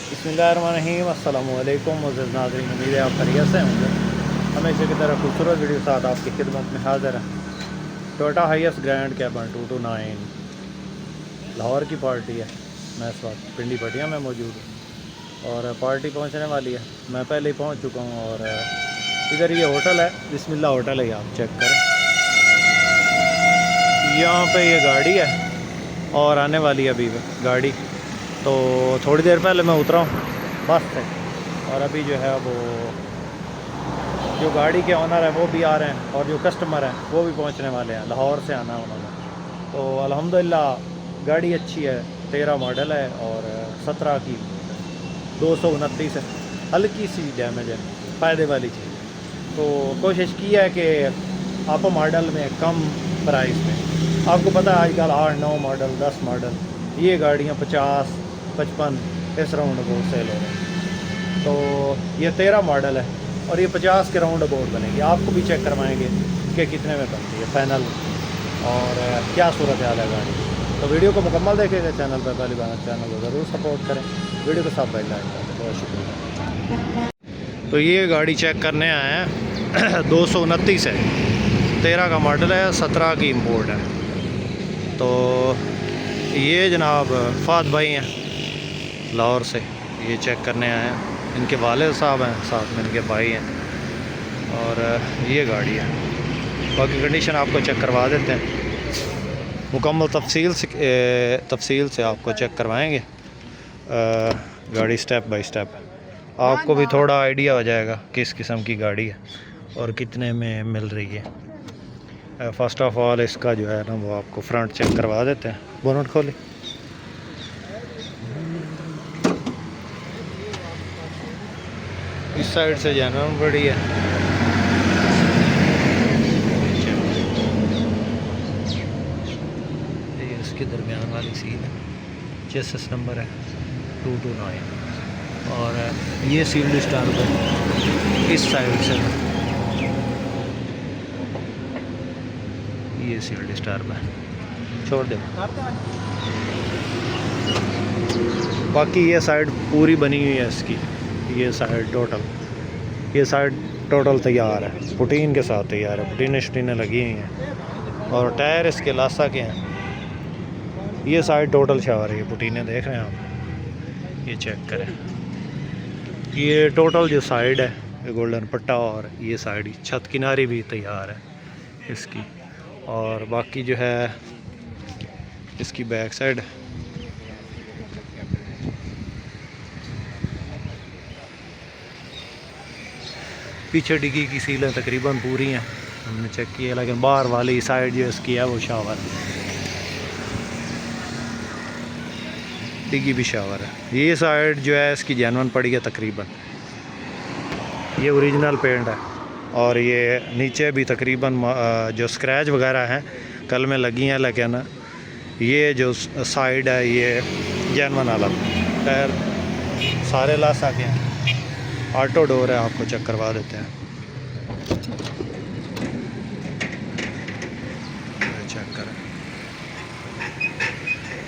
बिस्मिल्लाहिर्रहमानिर्रहीम अस्सलामु अलैकुम मुअज़्ज़िज़ नाज़रीन, उम्मीद है आप खैरियत से होंगे। हमेशा की तरह खूबसूरत वीडियो साथ आपकी खिदमत में हाज़िर है। Toyota HiAce grand cabin 229 Lahore की पार्टी है। मैं इस वक्त पिंडी भटिया में मौजूद हूँ और पार्टी पहुँचने वाली है। मैं पहले ही पहुँच चुका हूँ और इधर ये होटल है, बिस्मिल्लाह होटल है, आप चेक करें। यहाँ पे ये गाड़ी है और आने वाली है अभी गाड़ी। तो थोड़ी देर पहले मैं उतरा हूँ बस से और अभी जो है वो जो गाड़ी के ऑनर हैं वो भी आ रहे हैं और जो कस्टमर हैं वो भी पहुँचने वाले हैं। लाहौर से आना है उन्होंने। तो अल्हम्दुलिल्लाह गाड़ी अच्छी है, 13 मॉडल है और 17 की 229 है। हल्की सी डैमेज है, फ़ायदे वाली चीज़। तो कोशिश की है कि अप मॉडल में कम प्राइस में, आपको पता है आजकल 8-9 मॉडल 10 मॉडल ये गाड़ियाँ 50-55 इस राउंड अबाउट सेल हो रही हैं। तो ये 13 मॉडल है और ये 50 के राउंड अबाउट बनेगी। आपको भी चेक करवाएंगे कि कितने में बनती है फाइनल और क्या सूरत हाल है गाड़ी। तो वीडियो को मुकम्मल देखेगा। चैनल पर पहली बार चैनल को ज़रूर सपोर्ट करें, वीडियो को साथ लाइक करें। बहुत शुक्रिया। तो ये गाड़ी चेक करने आए हैं 229 है, 13 का मॉडल है, 17 की इम्पोर्ट है। तो ये जनाब फात भाई हैं लाहौर से, ये चेक करने आए हैं। इनके वालिद साहब हैं, साथ में इनके भाई हैं और ये गाड़ी है। बाकी कंडीशन आपको चेक करवा देते हैं, मुकम्मल तफसील से आपको चेक करवाएंगे गाड़ी स्टेप बाय स्टेप। आपको भी थोड़ा आइडिया हो जाएगा किस किस्म की गाड़ी है और कितने में मिल रही है। फ़र्स्ट ऑफ़ ऑल इसका जो है ना वो आपको फ्रंट चेक करवा देते हैं। बोनट खोले, इस साइड से जाना बड़ी है। ये इसके दरमियान वाली सीट है, चेसिस नंबर है 229 और ये सील्ड स्टार है इस साइड से, ये सील्ड स्टार है, छोड़ दे। बाकी ये साइड पूरी बनी हुई है इसकी, ये साइड टोटल तैयार है, पुटीन के साथ तैयार है, पुटीनें शटीनें लगी हुई हैं और टायर इसके लासा के हैं। ये साइड टोटल छा रही है, पुटीनें देख रहे हैं आप, ये चेक करें। ये टोटल जो साइड है ये गोल्डन पट्टा और ये साइड छत किनारी भी तैयार है इसकी। और बाकी जो है इसकी बैक साइड पीछे डिग्गी की सीलें तकरीबन पूरी हैं, हमने चेक किया, लेकिन बाहर वाली साइड जो इसकी है वो शावर, डिग्गी भी शावर है। ये साइड जो है इसकी जेन्युइन पड़ी है तकरीबन, ये ओरिजिनल पेंट है और ये नीचे भी तकरीबन जो स्क्रैच वगैरह हैं कल में लगी हैं, लेकिन ये जो साइड है ये जेन्युइन वाला। टायर सारे लासा के हैं, ऑटो डोर है, आपको चेक करवा देते हैं। चेक करें,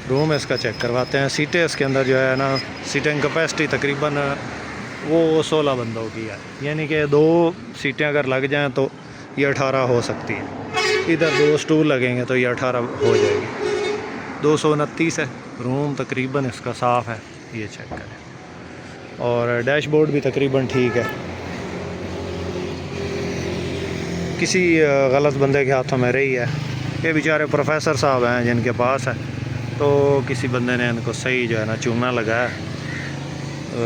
रूम इसका चेक करवाते हैं। सीटें इसके अंदर जो है ना, सीटिंग कैपेसिटी तकरीबन वो 16 बंदों की है, यानी कि 2 सीटें अगर लग जाएं तो ये 18 हो सकती है। इधर 2 स्टूल लगेंगे तो ये 18 हो जाएगी। 229 है, रूम तकरीबन इसका साफ़ है, ये चेक करें। और डैशबोर्ड भी तकरीबन ठीक है, किसी गलत बंदे के हाथों में रही है। ये बेचारे प्रोफेसर साहब हैं जिनके पास है, तो किसी बंदे ने इनको सही जो है ना चूना लगाया,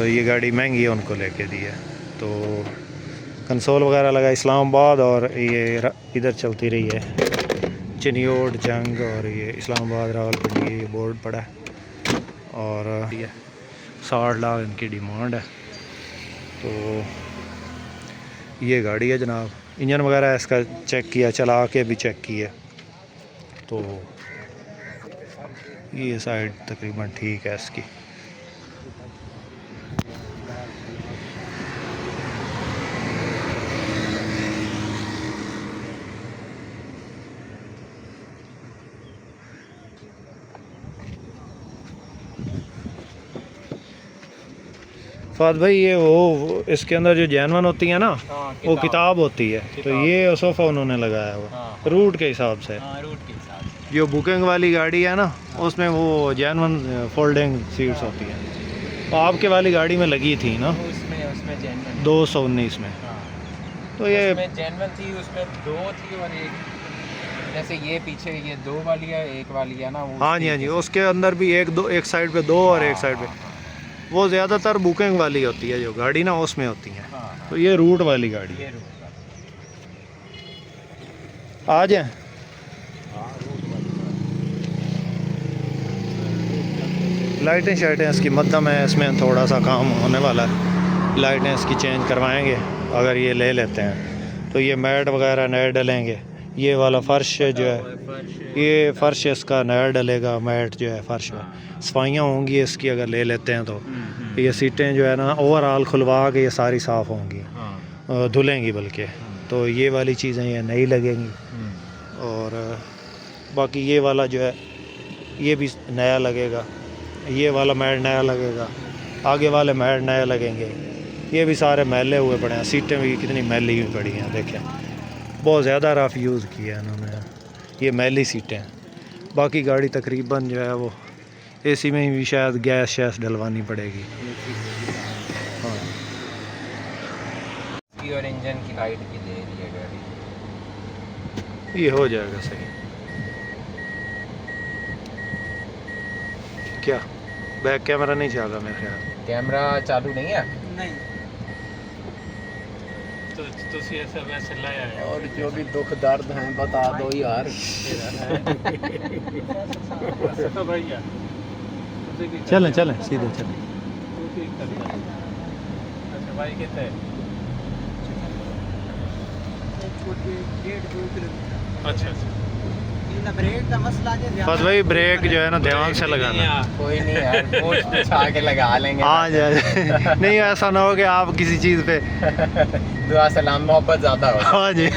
ये गाड़ी महंगी है उनको लेके दी है। तो कंसोल वगैरह लगा इस्लामाबाद और ये इधर चलती रही है चिनियोड जंग और ये इस्लामाबाद रावलपिंडी, ये बोर्ड पड़ा है और ये 60 लाख इनकी डिमांड है। तो ये गाड़ी है जनाब, इंजन वगैरह इसका चेक किया, चला के भी चेक किया, तो ये साइड तकरीबन ठीक है इसकी। फाद भाई ये वो इसके अंदर जो जैनवन होती है ना, वो किताब होती है, तो ये सोफ़ा उन्होंने लगाया हुआ रूट के हिसाब से। रूट के हिसाब से जो बुकिंग वाली गाड़ी है ना, उसमें वो जैनवन फोल्डिंग सीट्स होती हैं, तो आपके वाली गाड़ी में लगी थी ना उसमें जेन्युइन 219 में। तो ये जेन्युइन थी, उसमें 2 थी और एक, जैसे ये पीछे ये 2 वाली है, एक वाली है ना वो। हाँ जी हाँ जी, उसके अंदर भी एक साइड पे 2 और एक साइड पे, वो ज़्यादातर बुकिंग वाली होती है जो गाड़ी ना, उसमें होती है। तो ये रूट वाली गाड़ी है। आ जाए लाइटें शाइटें इसकी मध्यम है, इसमें थोड़ा सा काम होने वाला है, लाइटें इसकी चेंज करवाएंगे अगर ये ले लेते हैं तो। ये मैट वगैरह नया डलेंगे, ये वाला फ़र्श जो है, ये फ़र्श इसका नया डलेगा, मैट जो है फ़र्श में सफाइयाँ होंगी इसकी अगर ले लेते हैं तो। ये सीटें जो है ना ओवरऑल खुलवा के ये सारी साफ़ होंगी, धुलेंगी बल्कि, तो ये वाली चीज़ें ये नई लगेंगी। और बाकी ये वाला जो है ये भी नया लगेगा, ये वाला मैट नया लगेगा, आगे वाले मैट नए लगेंगे। ये भी सारे मैले हुए पड़े हैं, सीटें भी कितनी मैली हुई पड़ी हैं, देखें बहुत ज़्यादा रफ़ यूज़ किया है इन्होंने, ये मैली सीटें हैं। बाकी गाड़ी तकरीबन जो है वो एसी में भी शायद गैस शैस डलवानी पड़ेगी। हाँ, और इंजन की लाइट की दे रही है गाड़ी, ये हो जाएगा सही। क्या बैक कैमरा नहीं चल रहा मेरे ख्याल? कैमरा चालू नहीं है? नहीं, तो ऐसा वैसे लाया है। और जो भी दुख दर्द हैं बता दो यार। तो भैया चलें चलें सीधे चलें। अच्छा भाई कितने? 1.5-2 किलोमीटर। अच्छा अच्छा, ये ना ब्रेक का मसला है। बस भाई ब्रेक जो है ना ध्यान से लगाना। कोई नहीं यार, पोस्ट बिछा के लगा लेंगे। हाँ जी नहीं ऐसा ना हो कि आप किसी चीज़ पे दुआ सलाम मोहब्बत ज़्यादा हो। हाँ जी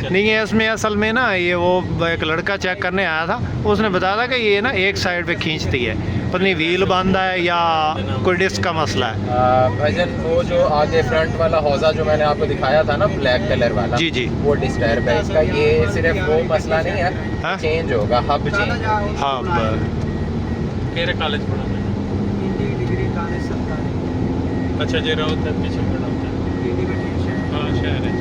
नहीं है इसमें असल में ना, ये वो एक लड़का चेक करने आया था, उसने बताया था कि ये ना एक साइड पे खींचती है, पता नहीं व्हील बंद है या कोई डिस्क का मसला है। भाईजान वो जो आगे फ्रंट वाला हौजा जो मैंने आपको दिखाया था ना ब्लैक कलर वाला, जी जी, वो डिस्टर्ब है इसका। ये सिर्फ वो मसला नहीं है, हाँ? चेंज होगा, हब चेंज। हाँ केरे कॉलेज पढ़ा था? डिग्री कॉलेज सरकारी। अच्छा जे रहो तब पीछे पढ़ा होता है। हाँ शहर है।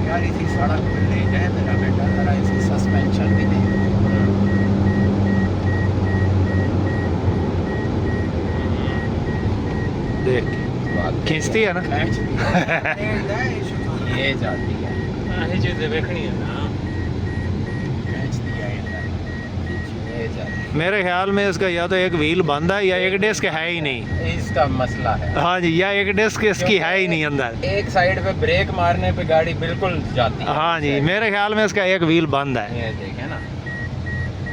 यार इसी सड़क पे ले जाए मेरा बेटा, जरा इसी सस्पेंशन भी दे। देख खींचती है ना। ये जाती है, ये चीज़ें देखनी है ना। ये जाती है। मेरे ख्याल में इसका या तो एक व्हील बंद है या एक डिस्क है ही नहीं। इसका मसला है। हाँ जी, या एक डिस्क इसकी है ही नहीं अंदर। एक साइड पे ब्रेक मारने पे गाड़ी बिल्कुल जाती है। हाँ जी, मेरे ख्याल में इसका एक व्हील बंद है, ये देखे ना,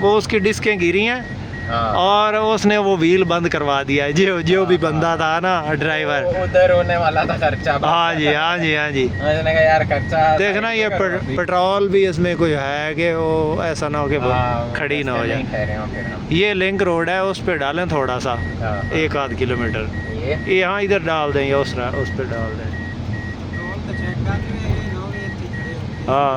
वो उसकी डिस्कें गिरी हैं हाँ। और उसने वो व्हील बंद करवा दिया है। जो भी बंदा था ना ड्राइवर, उधर होने वाला था खर्चा। हाँ जी हाँ जी हाँ जी। मैंने कहा यार खर्चा देखना ये पेट्रोल भी इसमें कोई है कि वो ऐसा ना हो कि वो खड़ी ना हो जाए। ये लिंक रोड है, उस पर डालें थोड़ा सा, 1-8 किलोमीटर, ये यहाँ इधर डाल दें या उस पर डाल दें। हाँ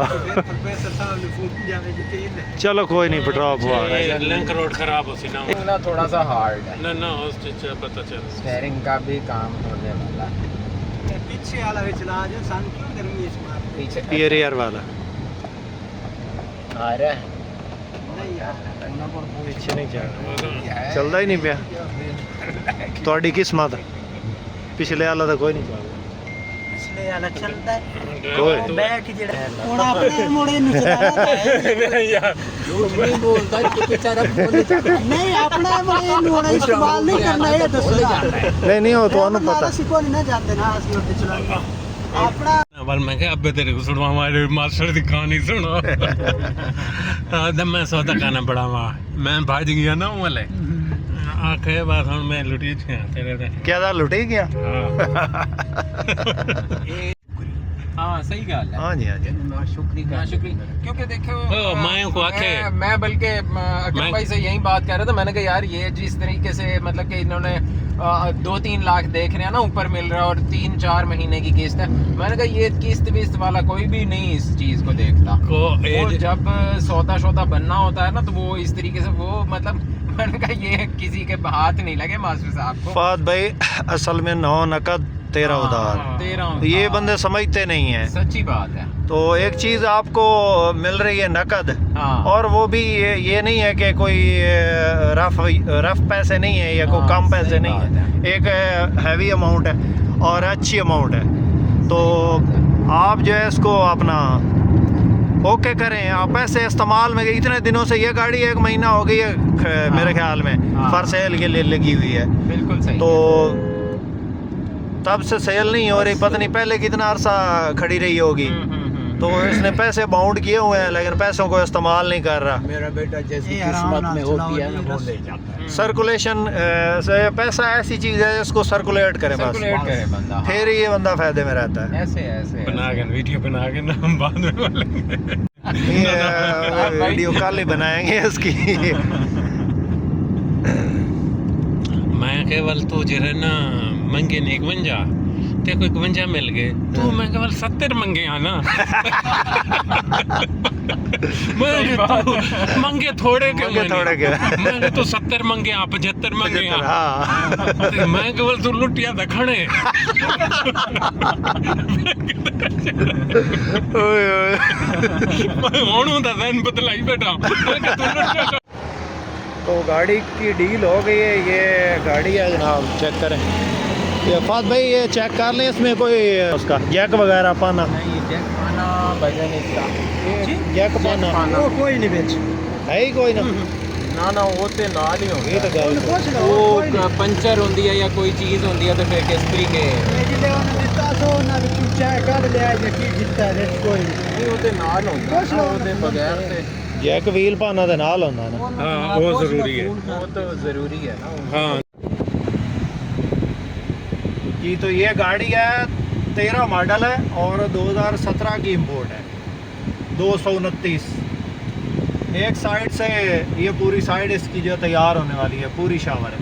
चलो कोई नहीं, पेट्रोल हुआ लिंक रोड खराब हो सी ना, इतना थोड़ा सा हार्ड है ना ना उस चीज़ पता चल। स्टीयरिंग का भी काम होने वाला है। पीछे वाला भी चला जो सन क्यों गर्मी इस बार पीछे ये रियर वाला आ रहा है। नहीं यार, पीछे नहीं चलता ही नहीं पिया। थोड़ी किस्मत पिछले वाला तो कोई नहीं चलता, पिछले वाला चलता है कोई बैक जेड़ा ਹੁਣ ਆਪਣੇ ਮੋੜੇ ਨੂੰ ਚਲਾਣਾ ਹੈ यार नहीं बोलता कि बेचारा बोल जाता है। नहीं अपना ਮੋੜੇ ਨੂੰ ਹੁਣ ਇਸਤੇਮਾਲ ਨਹੀਂ ਕਰਨਾ, ਇਹ ਦੱਸੋ नहीं नहीं हो तो पता ਸਿਕੋ ਨਹੀਂ ਨਾ ਜਾਂਦੇ ਨਾ ਅਸੀਂ ਉੱਤੇ ਚਲਾਉਂਦੇ ਆਪਣਾ बल मैं क्या अबे तेरे को सुनवा हमारे मास्टर की कहानी सुनो। जब मैं सौदा खाना पड़ा वहाँ मैं भाज गया ना वाले आखे बात हम मैं लुटी थी तेरे क्या था, लुटे गया। हाँ सही गल है। हाँ जी हाँ जी। शुक्रिया क्योंकि देखो मैं को आखे मैं बल्कि अकरम भाई से यही बात कर रहा था, मैंने कहा यार ये जिस तरीके से मतलब कि इन्होंने 2-3 लाख देख रहे हैं ना ऊपर मिल रहा है और 3-4 महीने की किस्त है, मैंने कहा ये किस्त विस्त वाला कोई भी नहीं इस चीज को देखता। को वो जब सौदा बनना होता है ना तो वो इस तरीके से वो मतलब मैंने कहा ये किसी के हाथ नहीं लगे मास्टर साहब को। फात भाई असल में 9 नकद 13 उधार, 13 ये बंदे समझते नहीं है। सच्ची बात है। तो एक चीज़ आपको मिल रही है नकद, हाँ और वो भी ये नहीं है कि कोई रफ पैसे नहीं है या कोई हाँ, कम सही पैसे नहीं बात है, एक हैवी अमाउंट है और अच्छी अमाउंट है। तो आप जो है इसको अपना ओके करें। आप पैसे इस्तेमाल में, इतने दिनों से ये गाड़ी 1 महीना हो गई है मेरे ख्याल में हाँ। फॉर सेल के लिए लगी हुई है, बिल्कुल सही। तो तब से सेल नहीं हो रही। पता नहीं पहले कितना अरसा खड़ी रही होगी। तो इसने पैसे बाउंड किए हुए हैं लेकिन पैसों को इस्तेमाल नहीं कर रहा। मेरा बेटा जैसी किस्मत में होती है ना वो ले जाता है। सर्कुलेशन से पैसा ऐसी चीज़ है जिसको सर्कुलेट करे बस, सर्कुलेट करे बंदा। फिर ये बंदा फायदे में रहता है। ऐसे बना के वीडियो बना के ना हम बाद में बोलेंगे। ये वीडियो कल ही बनाएंगे इसकी। मैं केवल तो जरा ना मंगे ने 51 ते कोई 51 मिल गए, तू मैं केवल 70 मंगे आ ना। मैं तो मंगे थोड़े के मंगे थोड़े के। मैं तो 70 मंगे आ 75 मंगे आ। हाँ मैं केवल तू लुटिया दखणे। ओए ओए। मैं होणू दा दैन बदलाई बैठा। मैं कि तू लुटिया। तो गाड़ी की डील हो गई है। ये गाड़ी है जनाब, चेक करें। ये फात भाई ये चेक कर लें, इसमें कोई उसका जैक वगैरह पाना नहीं जैक पाना भजन इसका जैक पाना वो कोई नहीं बेच है ही कोई ना। ना ना वो ते नाल ही होगी। ये तो गल वो पंचर होंदी है या कोई चीज होंदी है तो फिर किस तरीके नहीं वो ते नाल होंदा ना, वो ते बगैर ते जैक व्हील पाना दे नाल होंदा ना। हाँ वो जरूरी है। वो तो जरूरी है ना। हाँ जी तो ये गाड़ी है 13 मॉडल है और 2017 की इंपोर्ट है, 229। एक साइड से ये पूरी साइड इसकी जो तैयार होने वाली है पूरी शावर है,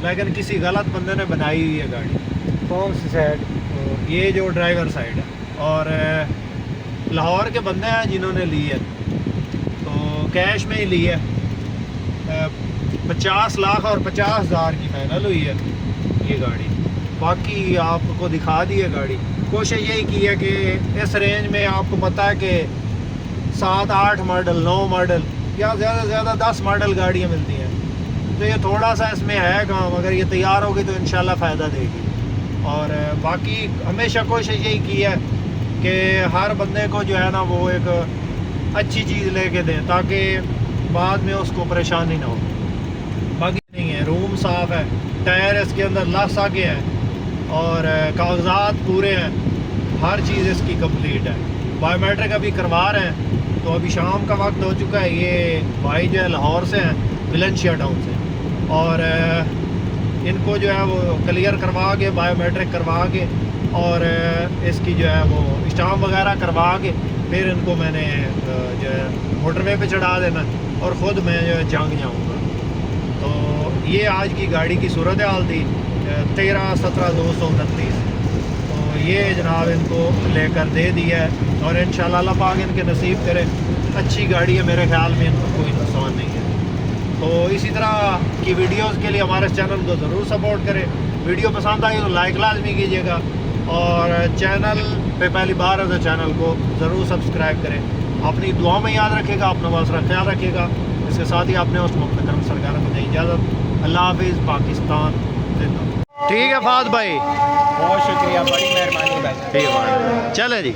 लेकिन किसी गलत बंदे ने बनाई हुई है गाड़ी। कौन सी साइड? तो ये जो ड्राइवर साइड है, और लाहौर के बंदे हैं जिन्होंने ली है, तो कैश में ही ली है। 50 लाख और 50,000 की फाइनल हुई है ये गाड़ी। बाकी आपको दिखा दी है गाड़ी। कोशिश यही की है कि इस रेंज में आपको पता है कि 7-8 मॉडल 9 मॉडल या ज़्यादा से ज़्यादा 10 मॉडल गाड़ियाँ मिलती हैं, तो ये थोड़ा सा इसमें है काम। अगर ये तैयार होगी तो इंशाल्लाह फ़ायदा देगी। और बाकी हमेशा कोशिश यही की है कि हर बंदे को जो है ना वो एक अच्छी चीज़ लेके दें ताकि बाद में उसको परेशानी ना हो। बाकी नहीं है, रूम साफ़ है, टायर इसके अंदर लस आगे है और कागजात पूरे हैं, हर चीज़ इसकी कंप्लीट है। बायोमेट्रिक अभी करवा रहे हैं, तो अभी शाम का वक्त हो चुका है। ये भाई जो है लाहौर से हैं, विलेंशिया टाउन से, और इनको जो है वो क्लियर करवा के बायोमेट्रिक करवा के और इसकी जो है वो स्टाम्प वगैरह करवा के फिर इनको मैंने जो है मोटरवे पे चढ़ा देना और ख़ुद मैं जो है जंग जाऊँगा। तो ये आज की गाड़ी की सूरत हाल थी 13-17-229। तो ये जनाब इनको लेकर दे दिया है और इंशाल्लाह अल्लाह पाक इनके नसीब करे। अच्छी गाड़ी है, मेरे ख्याल में इनको कोई नुकसान नहीं है। तो इसी तरह की वीडियोस के लिए हमारे चैनल को ज़रूर सपोर्ट करें। वीडियो पसंद आई तो लाइक लाजमी कीजिएगा और चैनल पे पहली बार है तो चैनल को ज़रूर सब्सक्राइब करें। अपनी दुआ में याद रखिएगा, अपना वास्ता ख्याल रखिएगा। इसके साथ ही आपने उस मुख्त करम सरकार को दी इजाज़त। अल्लाह हाफिज़, पाकिस्तान जिंदाबाद। ठीक है फात भाई, बहुत शुक्रिया, बड़ी मेहरबानी भाई। ठीक है, चले जी।